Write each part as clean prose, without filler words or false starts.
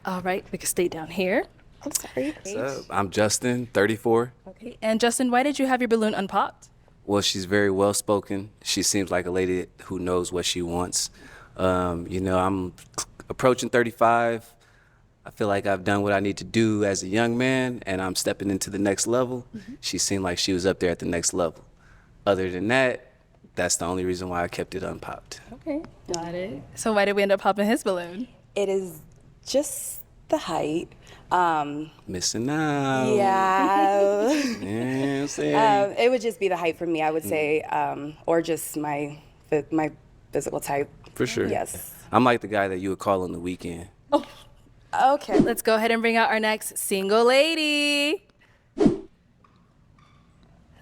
All right, we can stay down here. I'm sorry. What's up? I'm Justin, 34. Okay. And Justin, why did you have your balloon unpopped? Well, she's very well spoken. She seems like a lady who knows what she wants. I'm approaching 35. I feel like I've done what I need to do as a young man, and I'm stepping into the next level. She seemed like she was up there at the next level. Other than that, that's the only reason why I kept it unpopped. Okay, got it. So why did we end up popping his balloon? It is just the height. Missing out. Yeah. Yeah, I'm saying. It would just be the height for me, I would say, or just my physical type. For sure. Yes. I'm like the guy that you would call on the weekend. Okay. Let's go ahead and bring out our next single lady.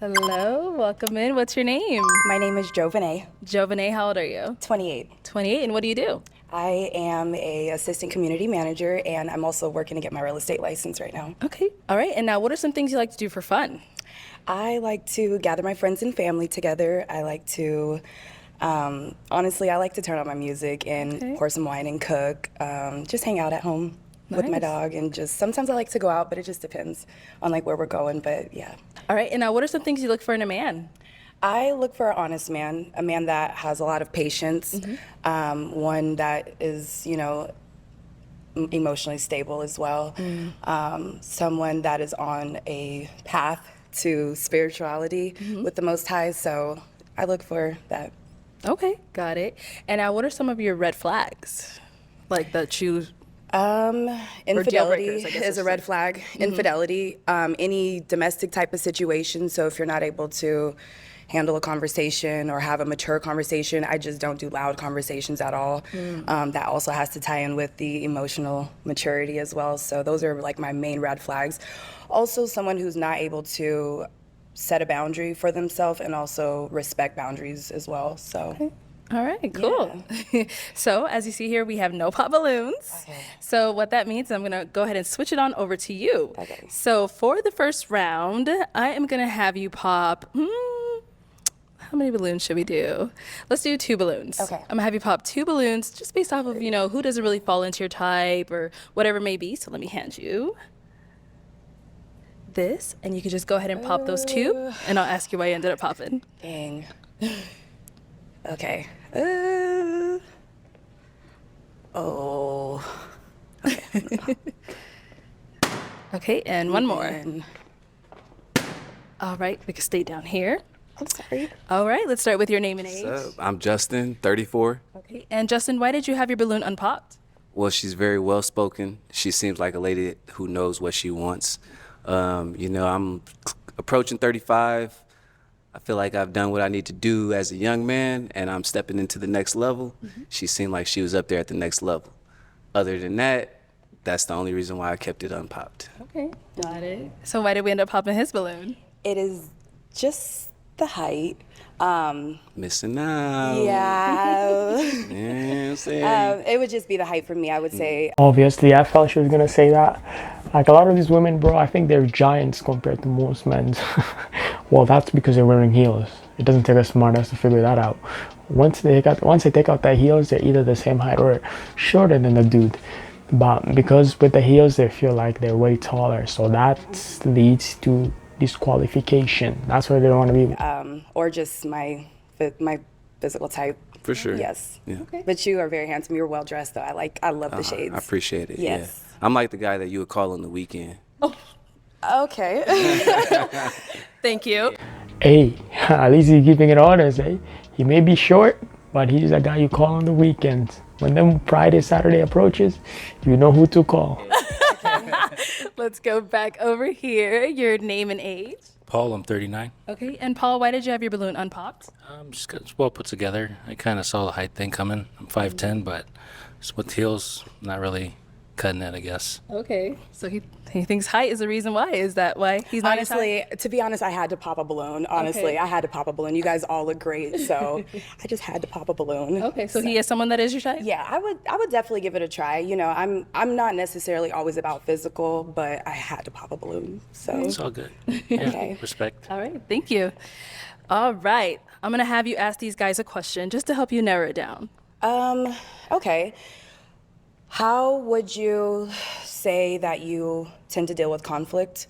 Hello, welcome in. What's your name? My name is Jovanay, Jovanay, how old are you? 28. 28, and what do you do? I am a assistant community manager, and I'm also working to get my real estate license right now. Okay, all right. And now what are some things you like to do for fun? I like to gather my friends and family together. I like to, honestly, I like to turn on my music and pour some wine and cook, just hang out at home with my Nice. dog, and just sometimes I like to go out, but it just depends on like where we're going, but yeah. All right, and now what are some things you look for in a man? I look for an honest man, a man that has a lot of patience, one that is, emotionally stable as well, someone that is on a path to spirituality with the Most High. So I look for that. Okay, got it. And now what are some of your red flags? Like that you Infidelity breakers, I guess I is a should red say. flag. Infidelity, any domestic type of situation. So if you're not able to handle a conversation or have a mature conversation, I just don't do loud conversations at all. That also has to tie in with the emotional maturity as well. So those are like my main red flags. Also, someone who's not able to set a boundary for themselves and also respect boundaries as well. So. All right, cool. So as you see here, we have no pop balloons. Okay. So what that means, I'm gonna go ahead and switch it on over to you. Okay. So for the first round, I am gonna have you pop, how many balloons should we do? Let's do 2 balloons. Okay. I'm gonna have you pop 2 balloons just based off of, who doesn't really fall into your type or whatever it may be. So let me hand you this, and you can just go ahead and pop those 2, and I'll ask you why you ended up popping. Dang. Okay. Oh. Okay. Okay, and one more. And- All right, we can stay down here. I'm sorry. All right, let's start with your name and age. What's up? I'm Justin, 34. Okay, and Justin, why did you have your balloon unpopped? Well, she's very well spoken. She seems like a lady who knows what she wants. I'm approaching 35. I feel like I've done what I need to do as a young man, and I'm stepping into the next level. She seemed like she was up there at the next level. Other than that, that's the only reason why I kept it unpopped. Okay, got it. So why did we end up popping his balloon? It is just the height. Missing out. Yeah. Yeah, I'm saying. It would just be the height for me, I would say. Obviously, I felt she was gonna say that. Like a lot of these women, bro, I think they're giants compared to most men. Well, that's because they're wearing heels. It doesn't take a smart ass to figure that out. Once they take out their heels, they're either the same height or shorter than the dude. But because with the heels, they feel like they're way taller, so that leads to disqualification. That's why they don't want to be. Or just my physical type. For sure. Yes. Yeah. But you are very handsome. You're well dressed, though. I love the shades. I appreciate it. Yes. Yeah. I'm like the guy that you would call on the weekend. Okay. Thank you. Hey, at least he's keeping it honest, eh? He may be short, but he's a guy you call on the weekends. When them Friday, Saturday approaches, you know who to call. Let's go back over here. Your name and age. Paul, I'm 39. Okay, and Paul, why did you have your balloon unpopped? Just it's well put together. I kind of saw the height thing coming. I'm 5'10", but just with heels, not really cutting it, I guess. Okay, so he thinks height is the reason why. Is that why he's not Honestly, to be honest, I had to pop a balloon. Honestly, Okay. I had to pop a balloon. You guys all look great, so I just had to pop a balloon. Okay, so he is someone that is your type? Yeah, I would definitely give it a try. I'm not necessarily always about physical, but I had to pop a balloon. So It's all good. Yeah, Okay. respect. All right, thank you. All right, I'm gonna have you ask these guys a question just to help you narrow it down. okay. How would you say that you tend to deal with conflict?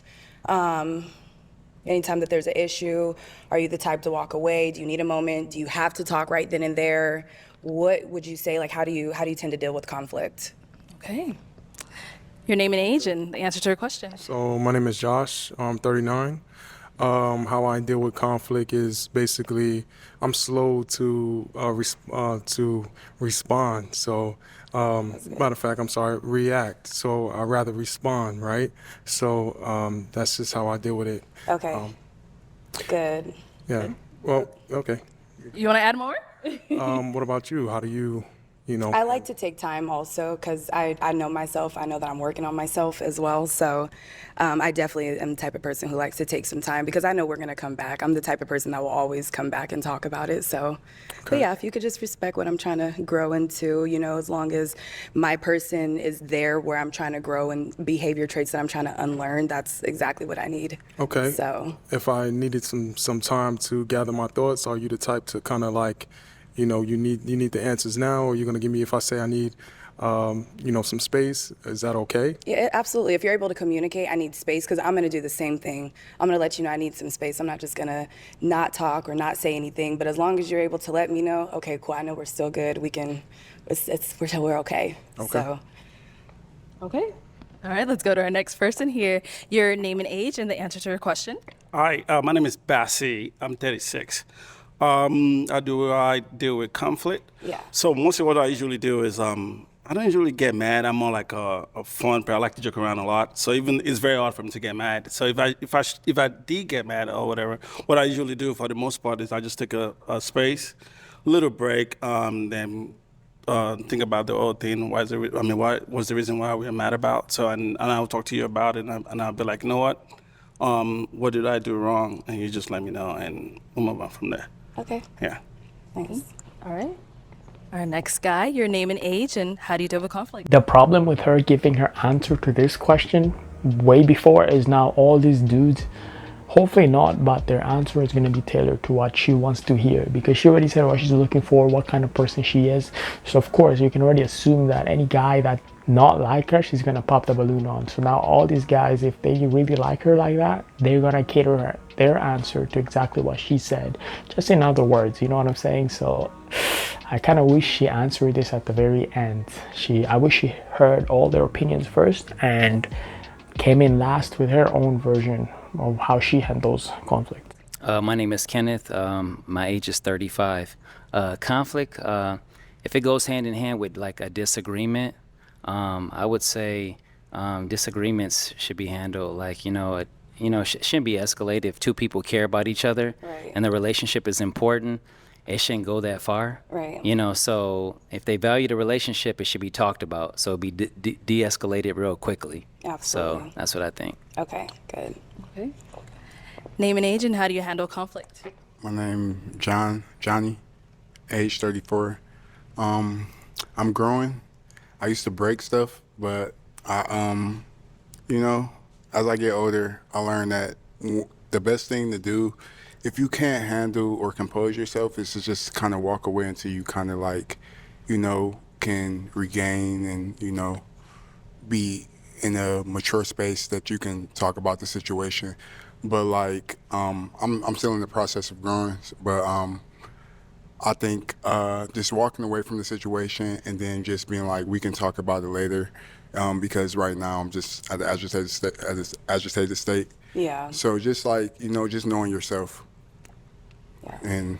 Anytime that there's an issue, are you the type to walk away? Do you need a moment? Do you have to talk right then and there? What would you say, like, how do you tend to deal with conflict? Okay. Your name and age and the answer to your question. So my name is Josh. I'm 39. How I deal with conflict is basically I'm slow to respond. So matter of fact, I'm sorry, react. So I rather respond, right? So that's just how I deal with it. Okay. Good. Yeah. Well, okay. You want to add more? What about you? How do you know? I like to take time also because I know myself. I know that I'm working on myself as well. So I definitely am the type of person who likes to take some time because I know we're going to come back. I'm the type of person that will always come back and talk about it. So, but yeah, if you could just respect what I'm trying to grow into, as long as my person is there where I'm trying to grow and behavior traits that I'm trying to unlearn, that's exactly what I need. Okay. So if I needed some time to gather my thoughts, are you the type to kind of like, you need the answers now, or you're gonna give me if I say I need, some space? Is that okay? yeah, absolutely. If you're able to communicate, I need space because I'm going to do the same thing. I'm going to let you know I need some space. I'm not just going to not talk or not say anything. But as long as you're able to let me know, okay, cool, I know we're still good. We're okay. Okay. So, Okay. All right, let's go to our next person here. Your name and age and the answer to your question. Hi, my name is Bassi. I'm 36. I deal with conflict. Yeah. So mostly what I usually do is I don't usually get mad. I'm more like a fun player. I like to joke around a lot. So even it's very hard for me to get mad. So if I did get mad or whatever, what I usually do for the most part is I just take a space, little break, then think about the whole thing. What was the reason why we were mad about? So and I'll talk to you about it, and I'll be like, you know what did I do wrong? And you just let me know, and we'll move on from there. okay. Yeah. Thanks. All right. Our next guy, your name and age and how do you deal with conflict? The problem with her giving her answer to this question way before is now all these dudes, hopefully not, but their answer is going to be tailored to what she wants to hear because she already said what she's looking for, what kind of person she is. So of course you can already assume that any guy that not like her, she's going to pop the balloon on. So now all these guys, if they really like her like that, they're going to cater her, their answer to exactly what she said, just in other words, you know what I'm saying? So I kind of wish she answered this at the very end. I wish she heard all their opinions first and came in last with her own version of how she handles conflict. My name is Kenneth. My age is 35. Conflict, if it goes hand in hand with like a disagreement, I would say disagreements should be handled like, shouldn't be escalated. If two people care about each other Right. and the relationship is important, it shouldn't go that far. Right. So if they value the relationship, it should be talked about. So it'd be de-escalated real quickly. Absolutely. So that's what I think. Okay, good. Okay. Name and age and how do you handle conflict? My name Johnny, age 34. I'm growing. I used to break stuff, but as I get older, I learned that the best thing to do, if you can't handle or compose yourself, is to just kind of walk away until you kind of like, can regain and, be in a mature space that you can talk about the situation. But like, I'm still in the process of growing, but I think just walking away from the situation and then just being like, we can talk about it later, because right now I'm just at the agitated state. Yeah. So just like, just knowing yourself Yeah. and,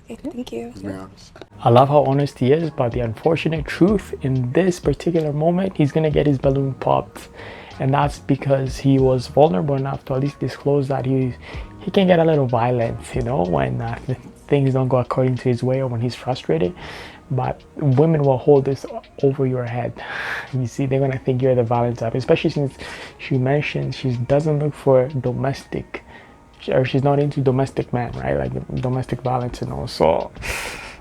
Okay, thank you. to be honest. I love how honest he is, but the unfortunate truth in this particular moment, he's gonna get his balloon popped. And that's because he was vulnerable enough to at least disclose that he can get a little violent, when things don't go according to his way or when he's frustrated. But women will hold this over your head. You see, they're gonna think you're the violent type, especially since she mentioned she doesn't look for domestic, or she's not into domestic men, right? Like domestic violence and all. So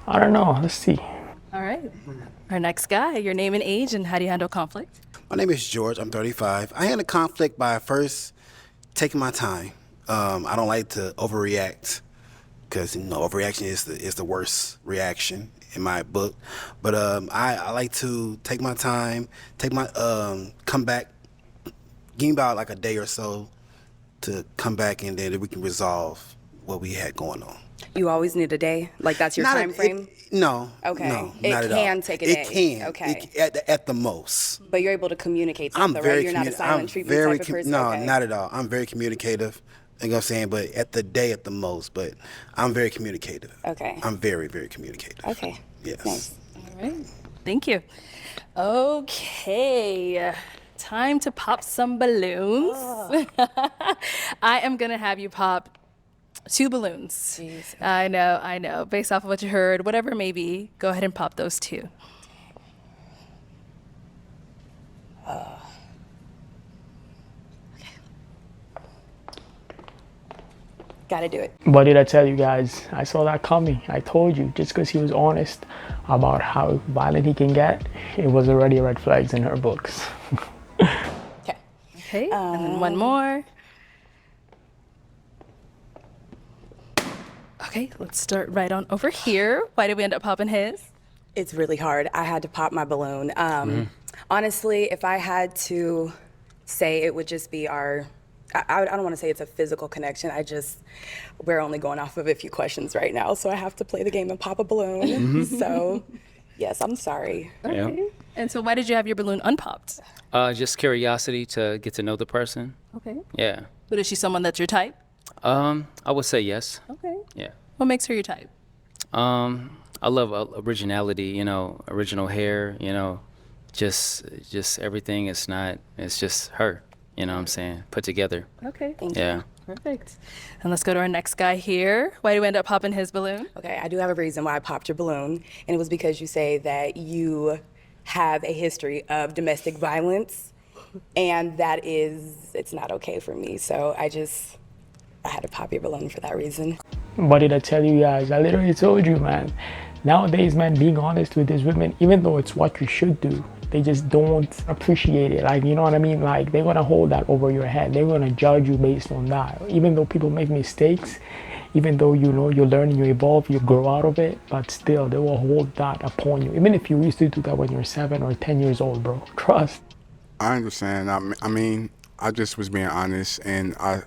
I don't know. Let's see. All right. Our next guy, your name and age and how do you handle conflict? My name is George. I'm 35. I handle conflict by first taking my time. I don't like to overreact because overreaction is the worst reaction. in my book. But I like to take my time, come back, give me about like a day or so to come back, and then we can resolve what we had going on. You always need a day? Like that's your time frame? No. Okay. No, It not at all. can take a day. It can. Okay. At the most. But you're able to communicate something, right? You're not a silent treatment type of person? No, Okay. not at all. I'm very communicative. You know what I'm saying? But at the day at the most. But I'm very communicative. Okay. I'm very, very communicative. Okay. Yes. Nice. All right. Thank you. Okay. Time to pop some balloons. I am going to have you pop 2 balloons. Jeez. I know. Based off of what you heard, whatever it may be, go ahead and pop those 2. Gotta do it. What did I tell you guys? I saw that coming. I told you, just because he was honest about how violent he can get, it was already red flags in her books. Okay. Okay. And then one more. Okay, let's start right on over here. Why did we end up popping his? It's really hard. I had to pop my balloon. Honestly, if I had to say, it would just be our, I don't want to say it's a physical connection. We're only going off of a few questions right now, so I have to play the game and pop a balloon. So, yes, I'm sorry. Yeah. And so why did you have your balloon unpopped? Just curiosity to get to know the person. Okay. Yeah. But is she someone that's your type? I would say yes. Okay. Yeah. What makes her your type? I love originality, original hair, just everything. It's just her, you know what I'm saying, put together. Okay. Yeah. Perfect. And let's go to our next guy here. Why did we end up popping his balloon? Okay, I do have a reason why I popped your balloon, and it was because you say that you have a history of domestic violence, and it's not okay for me. So I had to pop your balloon for that reason. What did I tell you guys? I literally told you, man. Nowadays, man, being honest with these women, even though it's what you should do, they just don't appreciate it. Like, you know what I mean? Like, they're gonna hold that over your head. They're gonna judge you based on that. Even though people make mistakes, even though you learn and you evolve, you grow out of it, but still, they will hold that upon you. Even if you used to do that when you're 7 or 10 years old, bro. Trust. I understand. I mean, I just was being honest, and I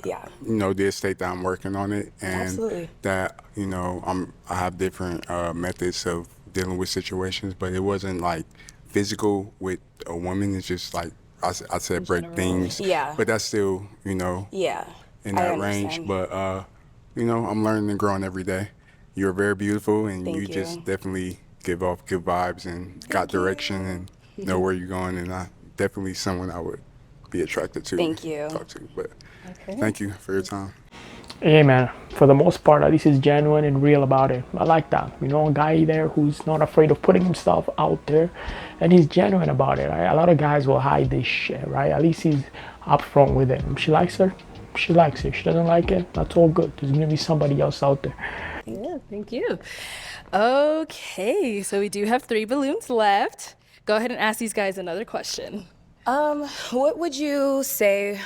did state that I'm working on it, and Absolutely. that I have different methods of dealing with situations, but it wasn't like physical with a woman. It's just like I said, break things. Yeah. But that's still Yeah. in I that understand. range. But I'm learning and growing every day. You're very beautiful, and Thank you you. just definitely give off good vibes and got direction and know where you're going, and I definitely someone I would be attracted to. Thank you. Talk to, but thank you for your time. Hey, man, for the most part, at least he's genuine and real about it. I like that. A guy there who's not afraid of putting himself out there, and he's genuine about it, right? A lot of guys will hide this shit, right? At least he's upfront with it. If she likes her, she likes it. If she doesn't like it, that's all good. There's gonna be somebody else out there. Yeah, thank you. Okay, so we do have 3 balloons left. Go ahead and ask these guys another question. What would you say,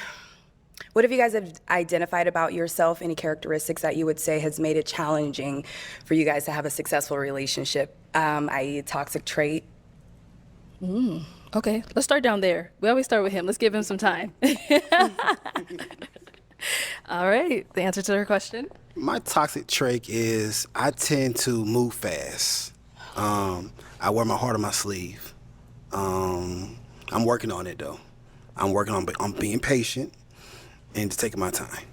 what have you guys have identified about yourself, any characteristics that you would say has made it challenging for you guys to have a successful relationship, i.e. a toxic trait? Okay, let's start down there. We always start with him. Let's give him some time. All right, the answer to her question? My toxic trait is I tend to move fast. I wear my heart on my sleeve. I'm working on it though. I'm working on being patient and just taking my time.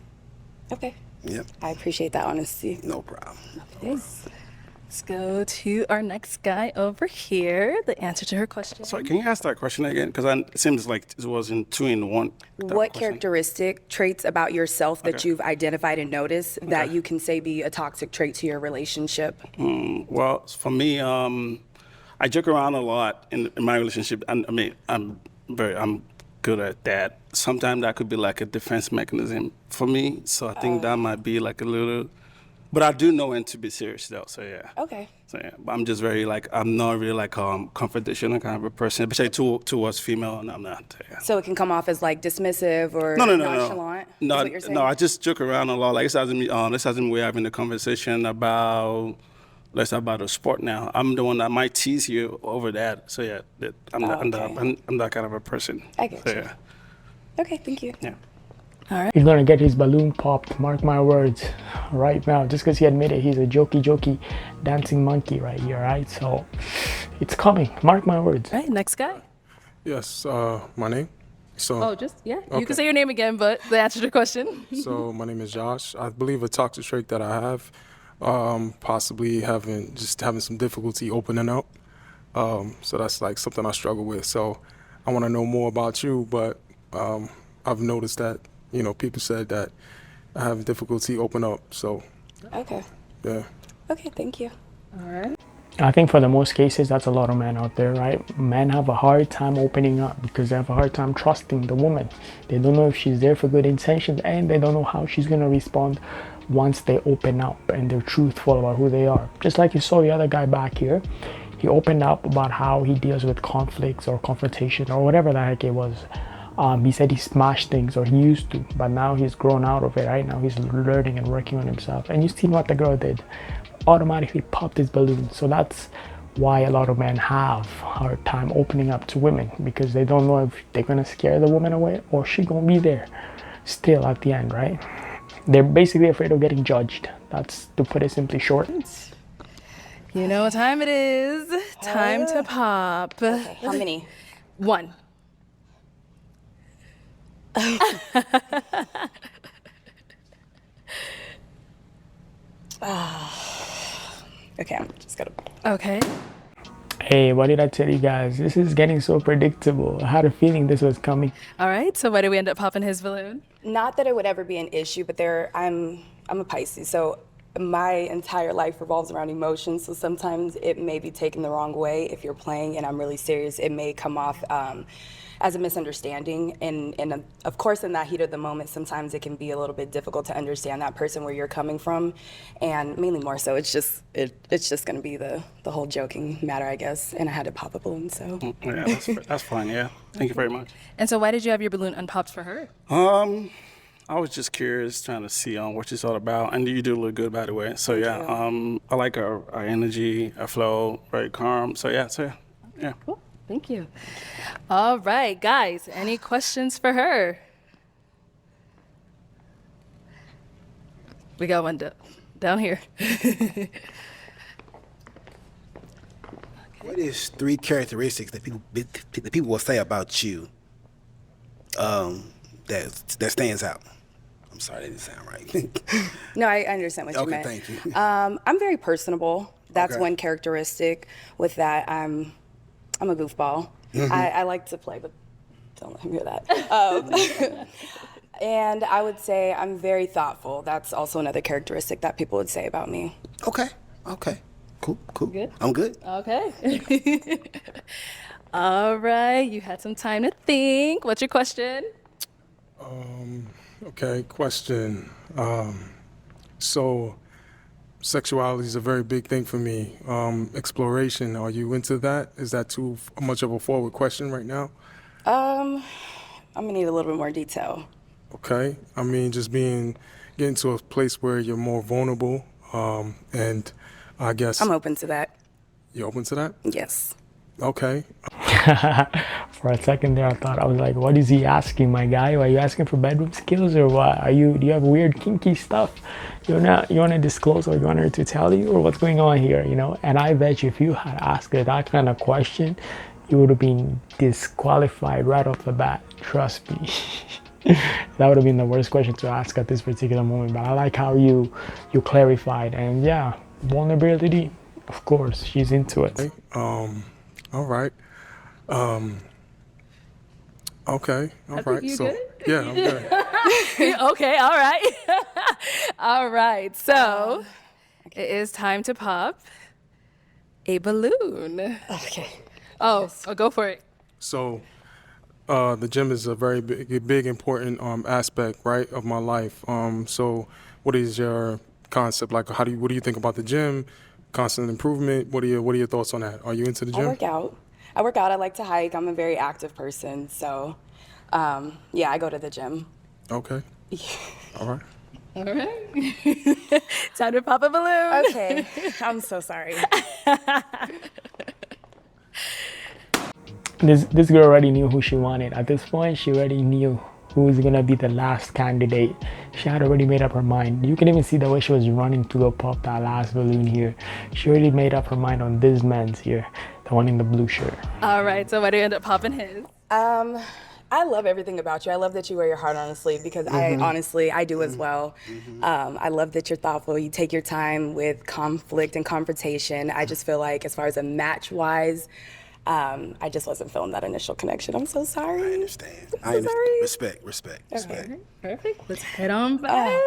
Okay. Yep. I appreciate that honesty. No problem. Okay. Let's go to our next guy over here. The answer to her question. Sorry, can you ask that question again? Because it seems like it was in 2 in 1. What characteristic traits about yourself that you've identified and noticed that you can say be a toxic trait to your relationship? Well, for me, I joke around a lot in my relationship. I mean, I'm good at that. Sometimes that could be like a defense mechanism for me. So I think that might be like a little, but I do know when to be serious though. So yeah. Okay. So yeah, but I'm just very I'm not really like confrontational kind of a person, especially towards female, and I'm not. Yeah. So it can come off as like dismissive or No. nonchalant? Is what you're saying? No, I just joke around a lot. Like this hasn't we're having a conversation about less about the sport now. I'm the one that might tease you over that. So yeah, I'm that kind of a person. I get so, you. Yeah. Okay, thank you. Yeah. He's gonna get his balloon popped, mark my words, right now, just because he admitted he's a jokey dancing monkey right here, right? So it's coming, mark my words. All right, next guy. Yes, my name. So, Oh, just, yeah. You Okay. can say your name again, but the answer to the question. so my name is Josh. I believe a toxic trait that I have, possibly having some difficulty opening up. So that's like something I struggle with. So I want to know more about you, but I've noticed that people said that I have difficulty open up. So Okay. yeah. Okay, thank you. All right. I think for the most cases, that's a lot of men out there, right? Men have a hard time opening up because they have a hard time trusting the woman. They don't know if she's there for good intentions, and they don't know how she's going to respond once they open up and they're truthful about who they are. Just like you saw the other guy back here, he opened up about how he deals with conflicts or confrontation or whatever the heck it was. He said he smashed things, or he used to, but now he's grown out of it. Right now he's learning and working on himself. And you seen what the girl did, automatically popped his balloon. So that's why a lot of men have a hard time opening up to women, because they don't know if they're gonna scare the woman away or she gonna be there still at the end, right? They're basically afraid of getting judged. That's, to put it simply short. You know what time it is. Time to pop. Okay, how many? 1. Okay, I'm just gonna. Okay. Hey, what did I tell you guys? This is getting so predictable. I had a feeling this was coming. All right. So why did we end up popping his balloon? Not that it would ever be an issue, but I'm a Pisces, so my entire life revolves around emotions. So sometimes it may be taken the wrong way. If you're playing and I'm really serious, it may come off as a misunderstanding. And of course, in that heat of the moment, sometimes it can be a little bit difficult to understand that person where you're coming from, and mainly more so, it's just going to be the whole joking matter, I guess. And I had to pop a balloon, so. Yeah, that's fine. Yeah. Thank you very much. And so why did you have your balloon unpopped for her? I was just curious, trying to see what she's all about, and you do look good, by the way. So yeah, I like her energy, her flow, very calm. So yeah. Cool. Thank you. All right, guys, any questions for her? We got one down here. What is 3 characteristics that people will say about you that stands out? I'm sorry, that didn't sound right. No, I understand what you meant. Okay, thank you. I'm very personable. That's Okay. one characteristic. With that, I'm a goofball. I like to play, but don't let him hear that. And I would say I'm very thoughtful. That's also another characteristic that people would say about me. Okay. Cool. Good? I'm good. Okay. All right, you had some time to think. What's your question? Okay, question. So sexuality is a very big thing for me. Exploration, are you into that? Is that too much of a forward question right now? I'm gonna need a little bit more detail. Okay. I mean, just getting to a place where you're more vulnerable, and I guess. I'm open to that. You're open to that? Yes. Okay. For a second there, I was like, what is he asking, my guy? Are you asking for bedroom skills or what? Do you have weird kinky stuff you want to disclose, or you want her to tell you, or what's going on here, And I bet you if you had asked her that kind of question, you would have been disqualified right off the bat. Trust me. That would have been the worst question to ask at this particular moment. But I like how you clarified, and yeah, vulnerability, of course, she's into it. Okay. All right. Okay. All right. you So good? yeah, I'm good. Okay, all right. All right, so it is time to pop a balloon. Okay. Oh, go for it. So, the gym is a very big, important aspect, right, of my life. So, what is your concept? Like, what do you think about the gym? Constant improvement. What are your thoughts on that? Are you into the gym? I work out. I like to hike. I'm a very active person, so yeah, I go to the gym. Okay. All right. All right. Time to pop a balloon. Okay, I'm so sorry. This girl already knew who she wanted. At this point, she already knew who was gonna be the last candidate. She had already made up her mind. You can even see the way she was running to go pop that last balloon here. She already made up her mind on this man's here, the one in the blue shirt. All right, so why do you end up popping his? I love everything about you. I love that you wear your heart on a sleeve because I honestly, I do as well. I love that you're thoughtful. You take your time with conflict and confrontation. I just feel like as far as a match-wise, I just wasn't feeling that initial connection. I'm so sorry. I understand. I'm so sorry. Respect. Okay, perfect. Let's head on back.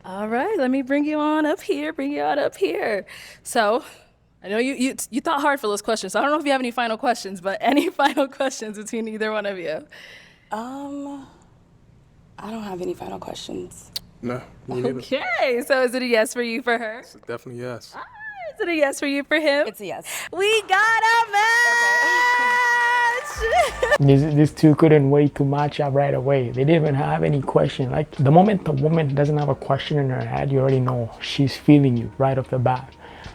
All right, let me bring you on up here. So, I know you thought hard for those questions. So I don't know if you have any final questions, but any final questions between either one of you? I don't have any final questions. No, me neither. Okay, so is it a yes for you for her? It's definitely yes. Is it a yes for you for him? It's a yes. We got a match! These two couldn't wait to match up right away. They didn't even have any question. Like the moment the woman doesn't have a question in her head, you already know she's feeling you right off the bat.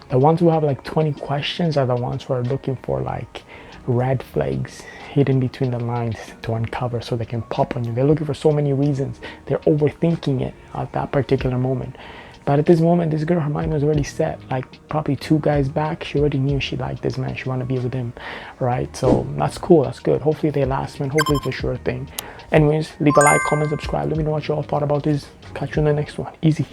The ones who have like 20 questions are the ones who are looking for like red flags hidden between the lines to uncover so they can pop on you. They're looking for so many reasons. They're overthinking it at that particular moment. But at this moment, this girl, her mind was already set. Like probably 2 guys back, she already knew she liked this man. She wanted to be with him, right? So that's cool, that's good. Hopefully they last, man. Hopefully it's a sure thing. Anyways, leave a like, comment, subscribe. Let me know what you all thought about this. Catch you in the next one. Easy.